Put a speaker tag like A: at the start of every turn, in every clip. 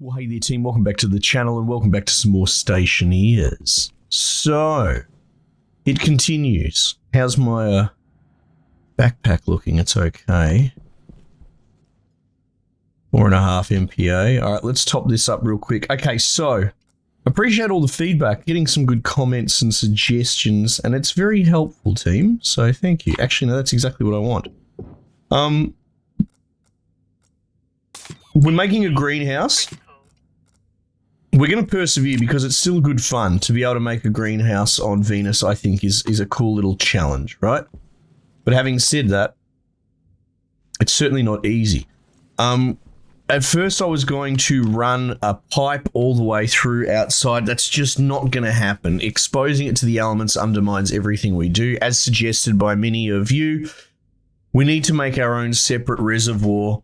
A: Well, hey there team, welcome back to the channel and welcome back to some more Stationeers. So, it continues. How's my backpack looking? It's okay. 4.5 MPa. Alright, let's top this up real quick. Okay, so, appreciate all the feedback, getting some good comments and suggestions, and it's very helpful, team, so thank you. Actually, no, that's exactly what I want. We're making a greenhouse. We're going to persevere because it's still good fun to be able to make a greenhouse on Venus. I think is a cool little challenge, right? But having said that, it's certainly not easy. At first I was going to run a pipe all the way through outside. That's just not going to happen. Exposing it to the elements undermines everything we do. As suggested by many of you, we need to make our own separate reservoir,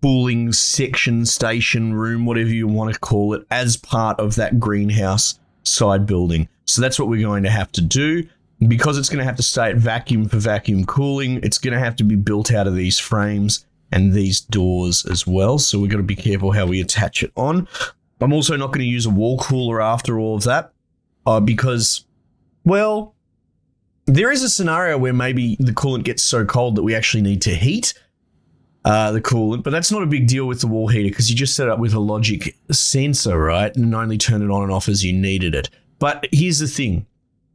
A: cooling section, station, room, whatever you want to call it, as part of that greenhouse side building. So that's what we're going to have to do. Because it's going to have to stay at vacuum for vacuum cooling, it's going to have to be built out of these frames and these doors as well. So we've got to be careful how we attach it on. I'm also not going to use a wall cooler after all of that because, well, there is a scenario where maybe the coolant gets so cold that we actually need to heat the coolant, but that's not a big deal with the wall heater because you just set it up with a logic sensor, right? And only turn it on and off as you needed it. But here's the thing.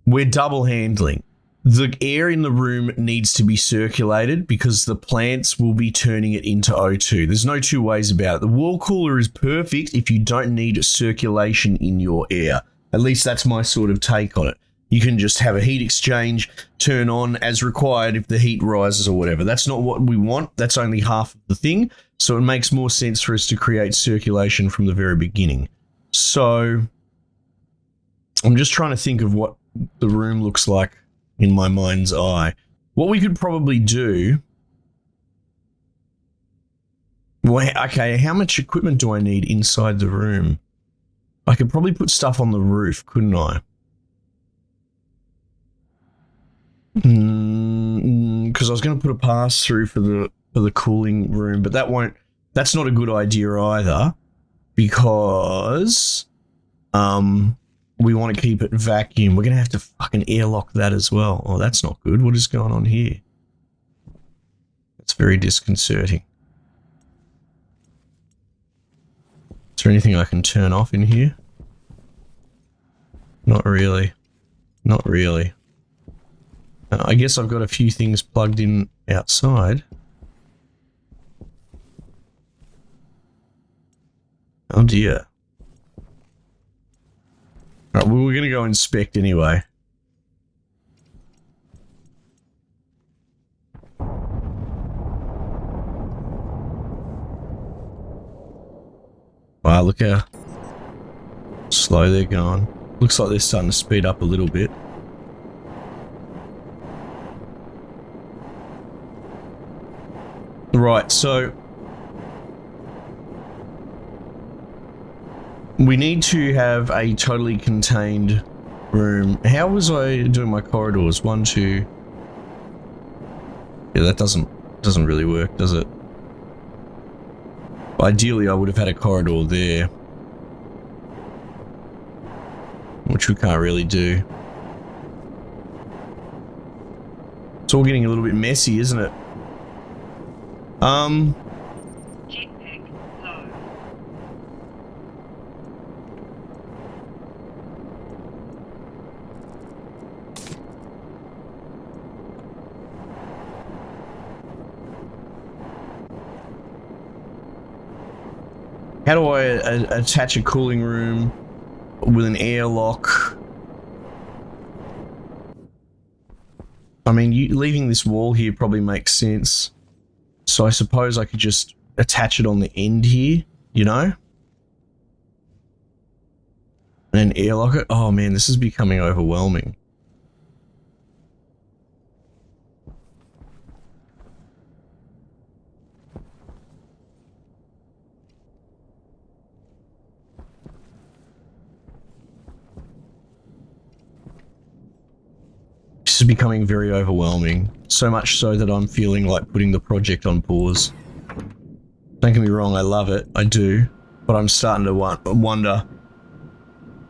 A: We're double handling. The air in the room needs to be circulated because the plants will be turning it into O2. There's no two ways about it. The wall cooler is perfect if you don't need circulation in your air. At least that's my sort of take on it. You can just have a heat exchange, turn on as required if the heat rises or whatever. That's not what we want. That's only half of the thing. So it makes more sense for us to create circulation from the very beginning. So I'm just trying to think of what the room looks like in my mind's eye. What we could probably do... Well, okay, how much equipment do I need inside the room? I could probably put stuff on the roof, couldn't I? Because I was going to put a pass through for the cooling room, but that's not a good idea either, because we want to keep it vacuum. We're going to have to fucking airlock that as well. Oh, that's not good. What is going on here? That's very disconcerting. Is there anything I can turn off in here? Not really. Not really. I guess I've got a few things plugged in outside. Oh dear. Alright, well, we're going to go inspect anyway. Wow, look how slow they're going. Looks like they're starting to speed up a little bit. Right, so we need to have a totally contained room. How was I doing my corridors? 1, 2. Yeah, that doesn't really work, does it? Ideally, I would have had a corridor there, which we can't really do. It's all getting a little bit messy, isn't it?
B: Jetpack low.
A: How do I attach a cooling room with an airlock? I mean, leaving this wall here probably makes sense. So I suppose I could just attach it on the end here, you know? And then airlock it. Oh man, this is becoming overwhelming. This is becoming very overwhelming. So much so that I'm feeling like putting the project on pause. Don't get me wrong, I love it. I do. But I'm starting to wonder.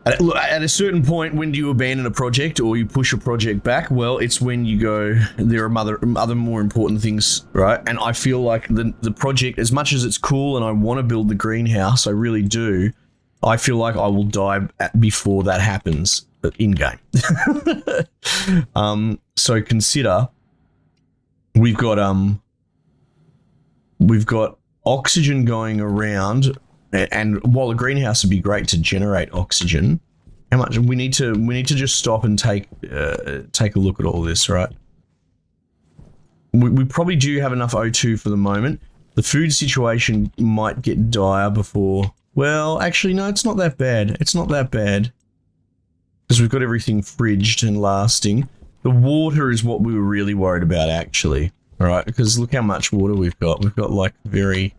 A: At a certain point, when do you abandon a project or you push a project back? Well, it's when you go, there are other more important things, right? And I feel like the project, as much as it's cool and I want to build the greenhouse, I really do, I feel like I will die before that happens in-game. So consider, we've got oxygen going around. And while the greenhouse would be great to generate oxygen, how much we need to just stop and take a look at all this, right? We probably do have enough O2 for the moment. The food situation might get dire before. Well, actually, no, it's not that bad. It's not that bad because we've got everything fridged and lasting. The water is what we were really worried about, actually. All right, because look how much water we've got. We've got like very.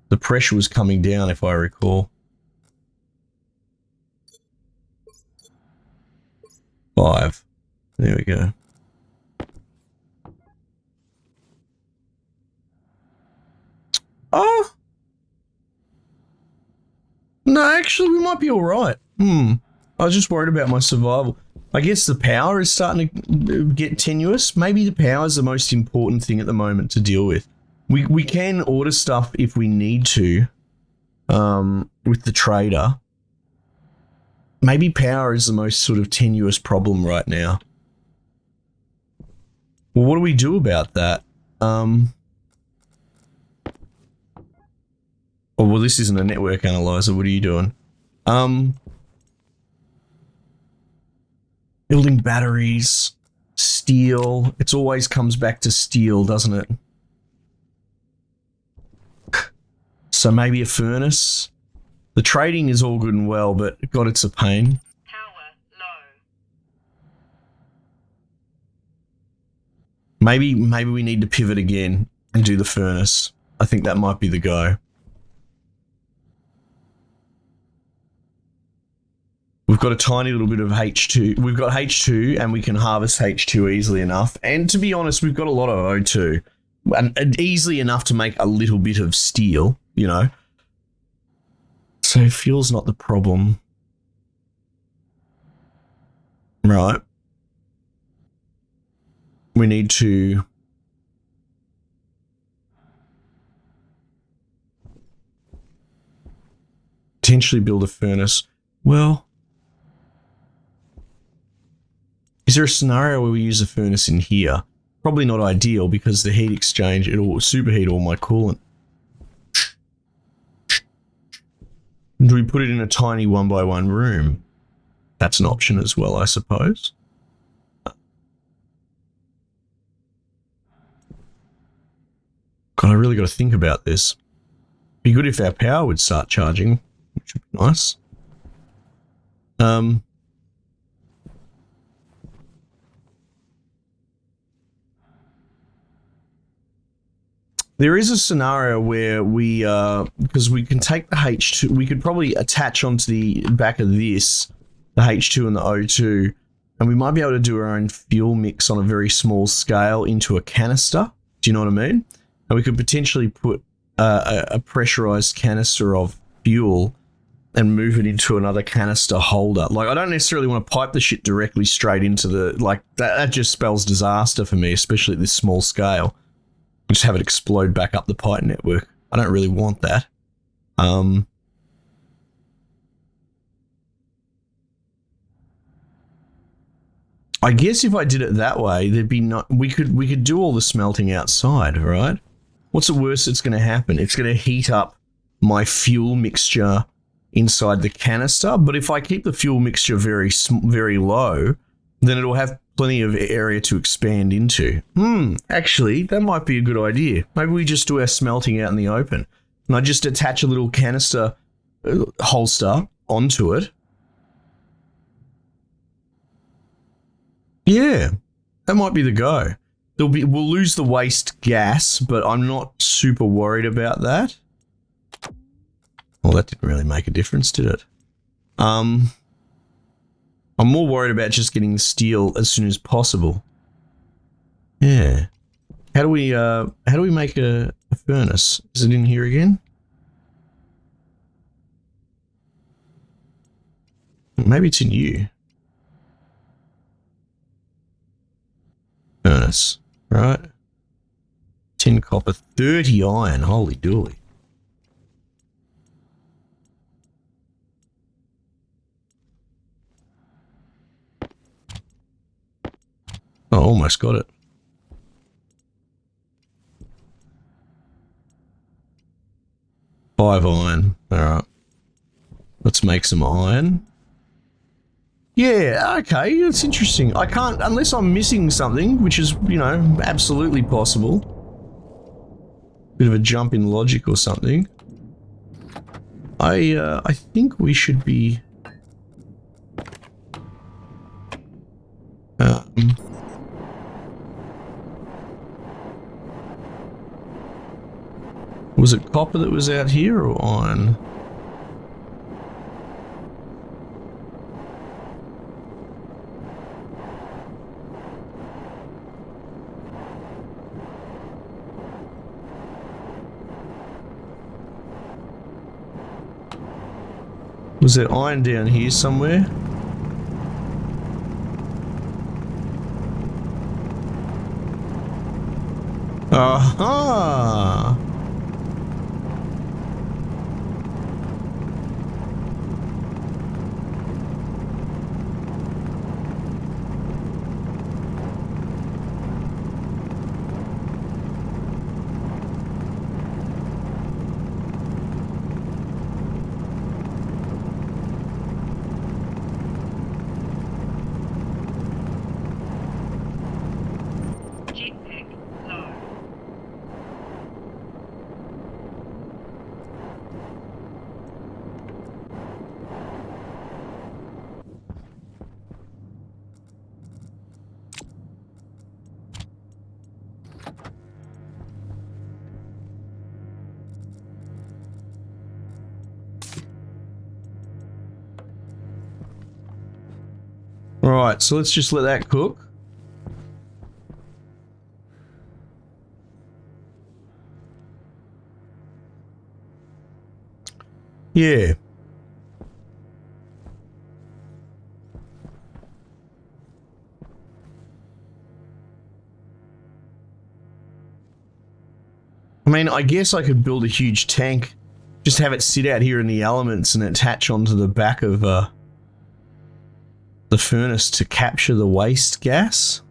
A: The pressure was coming down, if I recall. 5. There we go. Oh! No, actually, we might be alright. I was just worried about my survival. I guess the power is starting to get tenuous. Maybe the power is the most important thing at the moment to deal with. We can order stuff if we need to, with the trader. Maybe power is the most sort of tenuous problem right now. Well, what do we do about that? Oh, well, this isn't a network analyzer. What are you doing? Building batteries, steel. It always comes back to steel, doesn't it? So maybe a furnace. The trading is all good and well, but God, it's a pain.
B: Power low.
A: Maybe we need to pivot again and do the furnace. I think that might be the go. We've got a tiny little bit of H2. We've got H2 and we can harvest H2 easily enough. And to be honest, we've got a lot of O2. And easily enough to make a little bit of steel, you know. So fuel's not the problem. Right. We need to potentially build a furnace. Well, is there a scenario where we use a furnace in here? Probably not ideal because the heat exchange, it'll superheat all my coolant. Do we put it in a tiny 1x1 room? That's an option as well, I suppose. God, I really got to think about this. Be good if our power would start charging, which would be nice. There is a scenario where we, because we can take the H2, we could probably attach onto the back of this, the H2 and the O2, and we might be able to do our own fuel mix on a very small scale into a canister. Do you know what I mean? And we could potentially put a pressurized canister of fuel and move it into another canister holder. Like, I don't necessarily want to pipe the shit directly straight into the, like, that just spells disaster for me, especially at this small scale. Just have it explode back up the pipe network. I don't really want that. I guess if I did it that way, there'd be not. We could do all the smelting outside, right? What's the worst that's going to happen? It's going to heat up my fuel mixture inside the canister. But if I keep the fuel mixture very low, then it'll have plenty of area to expand into. Actually, that might be a good idea. Maybe we just do our smelting out in the open. And I just attach a little canister holster onto it. Yeah, that might be the go. We'll lose the waste gas, but I'm not super worried about that. Well, that didn't really make a difference, did it? I'm more worried about just getting the steel as soon as possible. Yeah. How do we make a furnace? Is it in here again? Maybe it's in you. Furnace, right? 10 copper, 30 iron. Holy dooly. Oh, almost got it. Five iron. Alright. Let's make some iron. Yeah, okay, it's interesting. I can't, unless I'm missing something, which is, you know, absolutely possible. Bit of a jump in logic or something. I think we should be... was it copper that was out here or iron? Was there iron down here somewhere? Aha!
B: Jetpack low.
A: Right, so let's just let that cook. Yeah. I mean, I guess I could build a huge tank, just have it sit out here in the elements and attach onto the back of the furnace to capture the waste gas.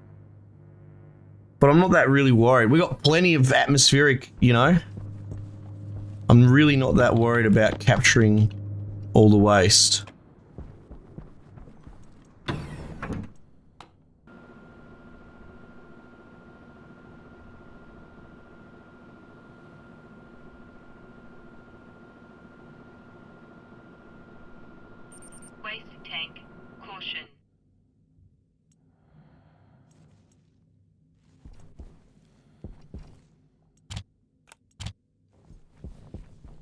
A: But I'm not that really worried. We got plenty of atmospheric, you know. I'm really not that worried about capturing all the waste.
B: Waste tank. Caution.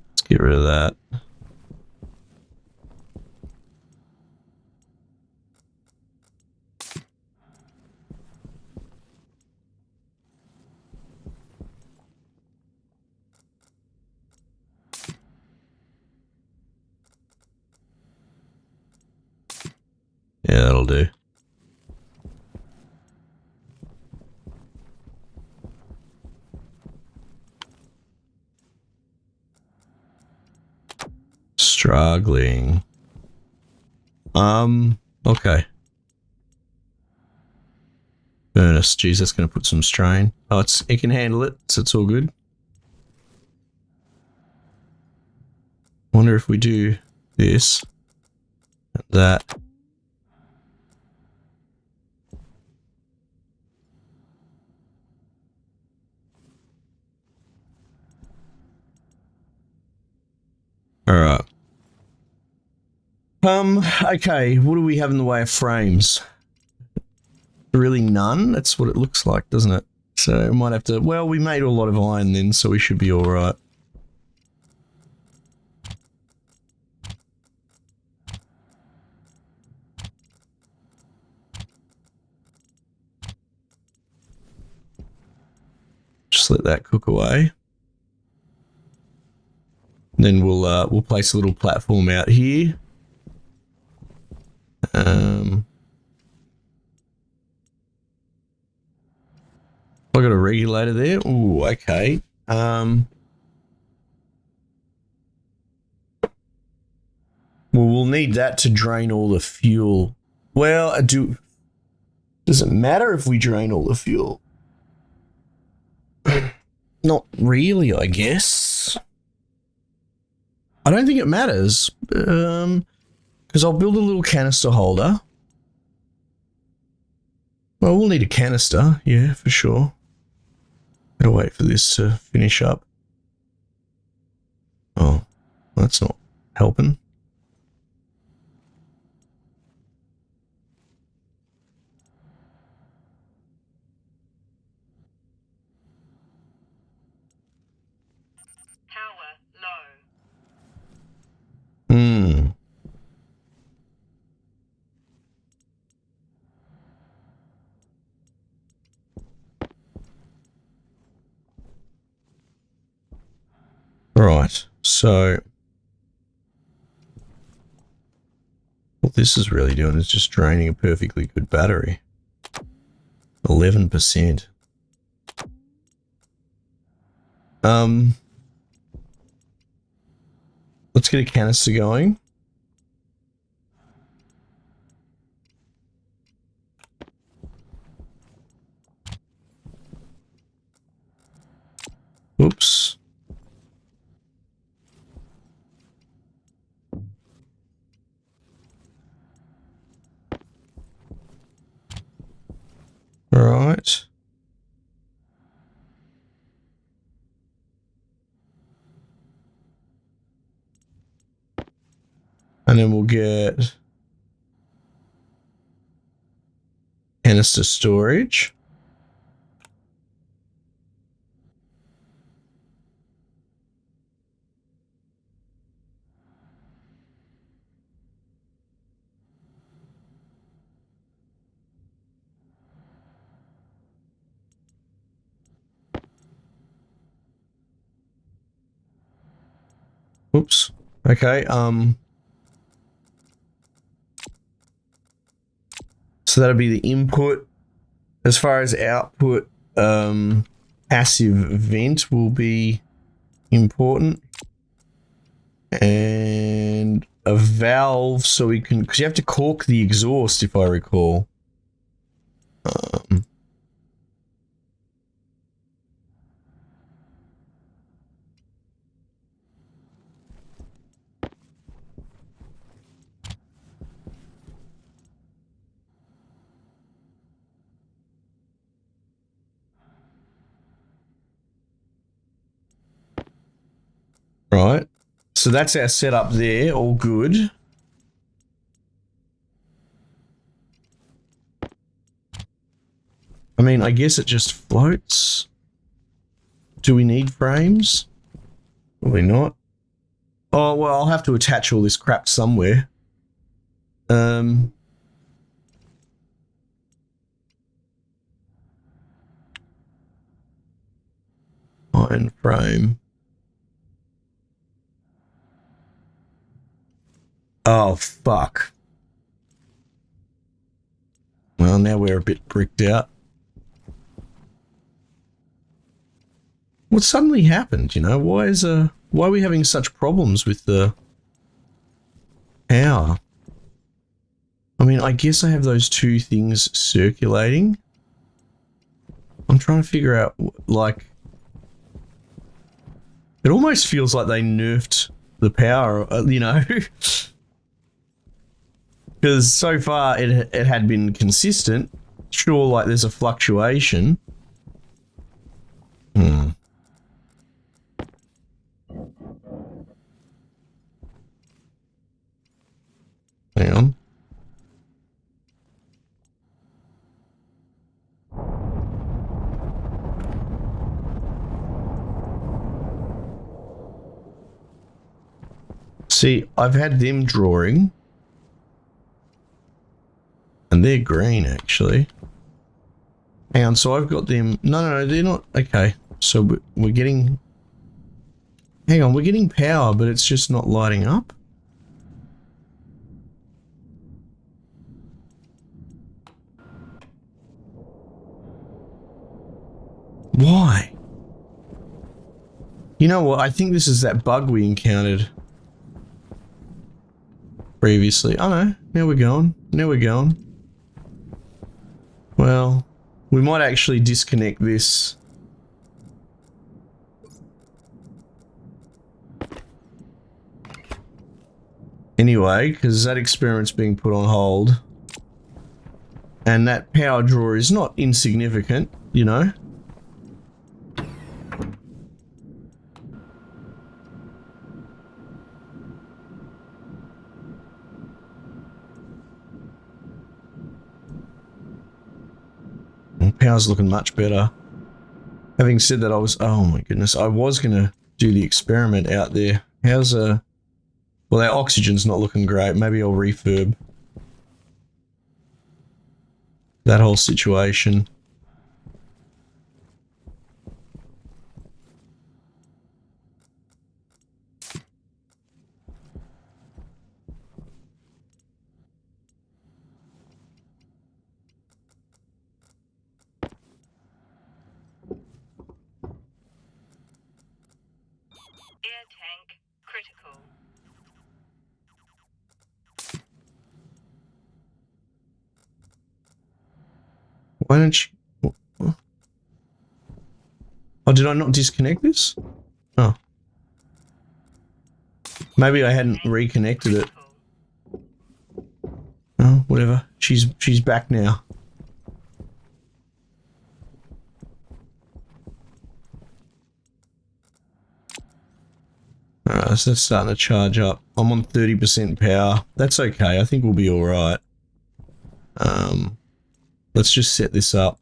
A: Let's get rid of that. Yeah, that'll do. Struggling. Okay. Furnace, geez, that's gonna put some strain. Oh, it can handle it, so it's all good. Wonder if we do this and that. Alright. Okay, what do we have in the way of frames? Really none? That's what it looks like, doesn't it? So we might have to, well, we made a lot of iron then, so we should be alright. Just let that cook away. Then we'll place a little platform out here. I got a regulator there. Ooh, okay. Well, we'll need that to drain all the fuel. Well, does it matter if we drain all the fuel? Not really, I guess. I don't think it matters. Because I'll build a little canister holder. Well, we'll need a canister, yeah, for sure. Gotta wait for this to finish up. Oh, that's not helping.
B: Power low.
A: Right, so what this is really doing is just draining a perfectly good battery. 11%. Let's get a canister going. Oops. All right. And then we'll get canister storage. Oops. Okay, so that'll be the input. As far as output, passive vent will be important. And a valve so we can, because you have to cork the exhaust if I recall. Right. So that's our setup there, all good. I mean, I guess it just floats. Do we need frames? Probably not. Oh, well, I'll have to attach all this crap somewhere. Iron frame. Oh, fuck. Well, now we're a bit bricked out. What suddenly happened, you know? Why are we having such problems with the power? I mean, I guess I have those two things circulating. I'm trying to figure out, like... It almost feels like they nerfed the power, you know? Because so far it had been consistent. Sure, like there's a fluctuation. Hang on. See, I've had them drawing. And they're green, actually. Hang on, so I've got them... No, they're not... Okay, so we're getting... Hang on, we're getting power, but it's just not lighting up? Why? You know what? I think this is that bug we encountered previously. Oh no, now we're going. Now we're going. Well, we might actually disconnect this. Anyway, because that experiment's being put on hold. And that power draw is not insignificant, you know? Power's looking much better. Having said that, oh my goodness, I was gonna do the experiment out there. How's well, our oxygen's not looking great. Maybe I'll refurb that whole situation.
B: Air tank critical.
A: Why don't you... Oh, did I not disconnect this? Oh. Maybe I hadn't reconnected it. Oh, whatever. She's back now. Alright, so that's starting to charge up. I'm on 30% power. That's okay. I think we'll be alright. Let's just set this up.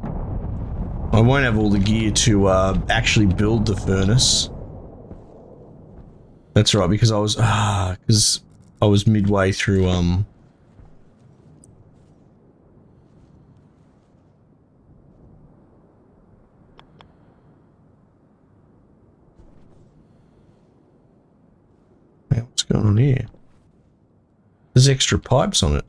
A: I won't have all the gear to actually build the furnace. That's right, because I was midway through man, what's going on here? There's extra pipes on it.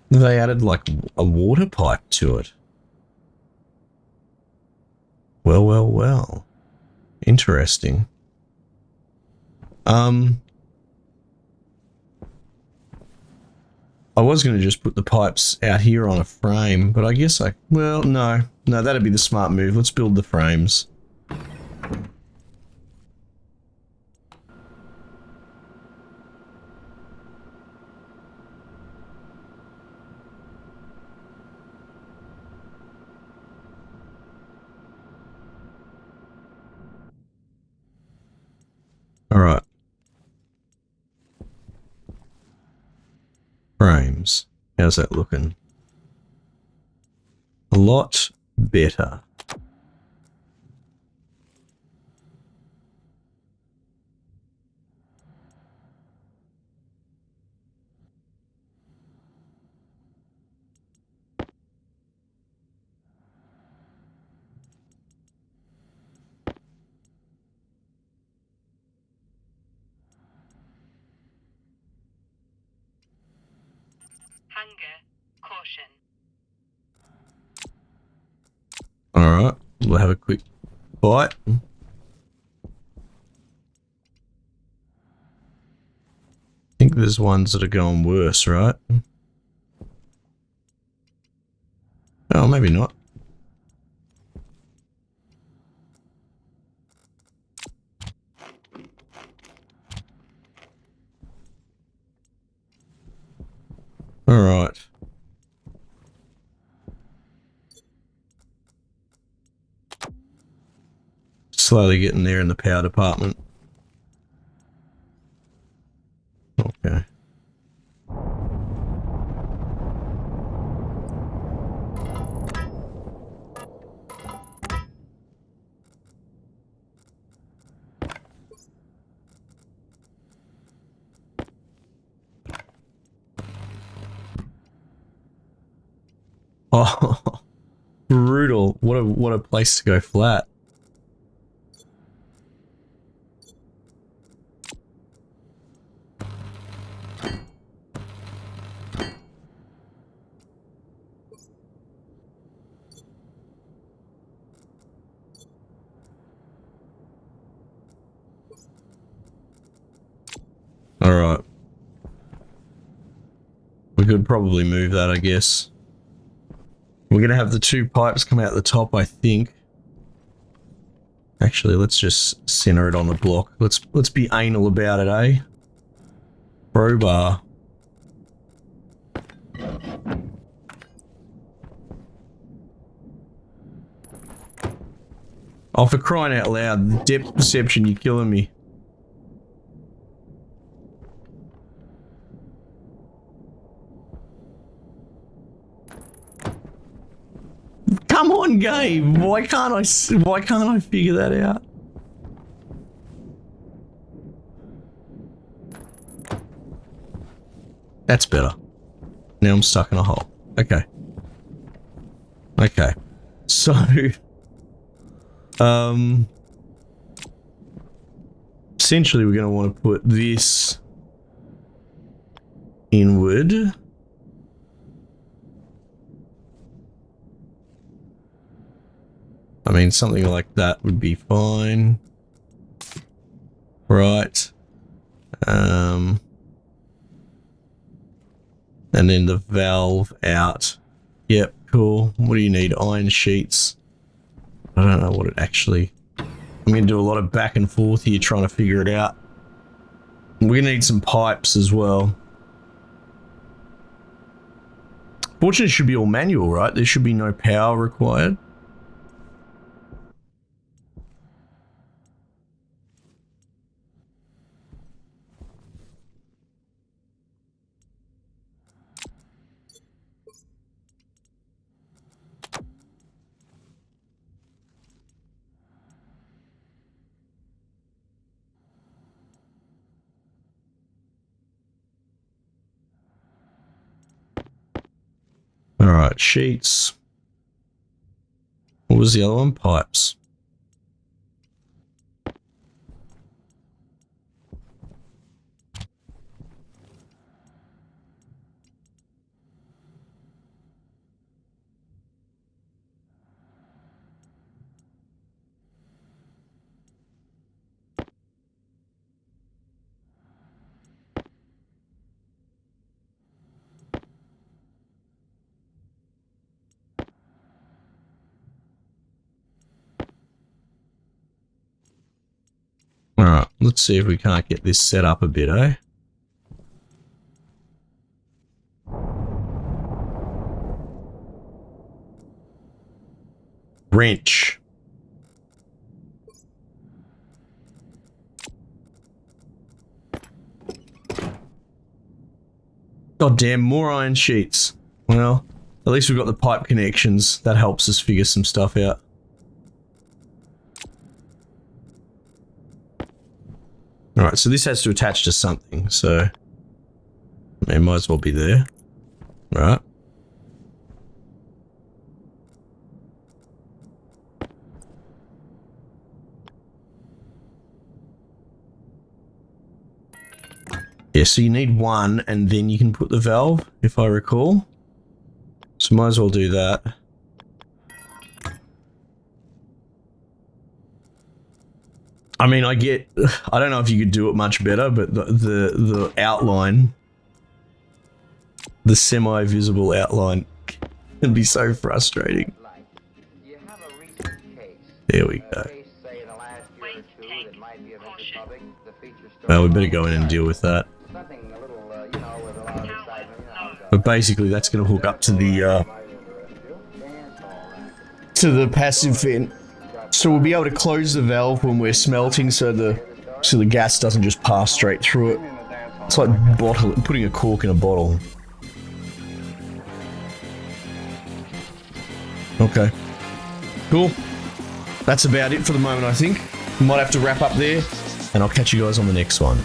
A: They added like a water pipe to it. Well, well, well. Interesting. I was going to just put the pipes out here on a frame, but I guess well, no, that'd be the smart move. Let's build the frames. All right. Frames. How's that looking? A lot better.
B: Hunger caution.
A: All right. We'll have a quick bite. I think there's ones that are going worse, right? Oh, maybe not. All right. Slowly getting there in the power department. Okay. Oh, brutal. What a place to go flat. Alright. We could probably move that, I guess. We're gonna have the 2 pipes come out the top, I think. Actually, let's just center it on the block. Let's be anal about it, eh? Crowbar. Oh, for crying out loud, the depth perception, you're killing me. Come on, game. Why can't I figure that out? That's better. Now I'm stuck in a hole. Okay. Okay. So, essentially we're going to want to put this inward. I mean, something like that would be fine. Right. And then the valve out. Yep, cool. What do you need? Iron sheets. I don't know what it actually... I'm going to do a lot of back and forth here trying to figure it out. We're going to need some pipes as well. Fortunately, it should be all manual, right? There should be no power required. Alright, sheets. What was the other one? Pipes. Alright, let's see if we can't get this set up a bit, eh? Wrench. God damn, more iron sheets. Well, at least we've got the pipe connections. That helps us figure some stuff out. Alright, so this has to attach to something, so... it might as well be there. Right. Yeah, so you need one, and then you can put the valve, if I recall. So might as well do that. I mean, I don't know if you could do it much better, but the outline, the semi-visible outline can be so frustrating. There we go. Well, we better go in and deal with that. But basically, that's going to hook up to the passive vent. So we'll be able to close the valve when we're smelting, so the gas doesn't just pass straight through it. It's like putting a cork in a bottle. Okay. Cool. That's about it for the moment, I think. We might have to wrap up there, and I'll catch you guys on the next one.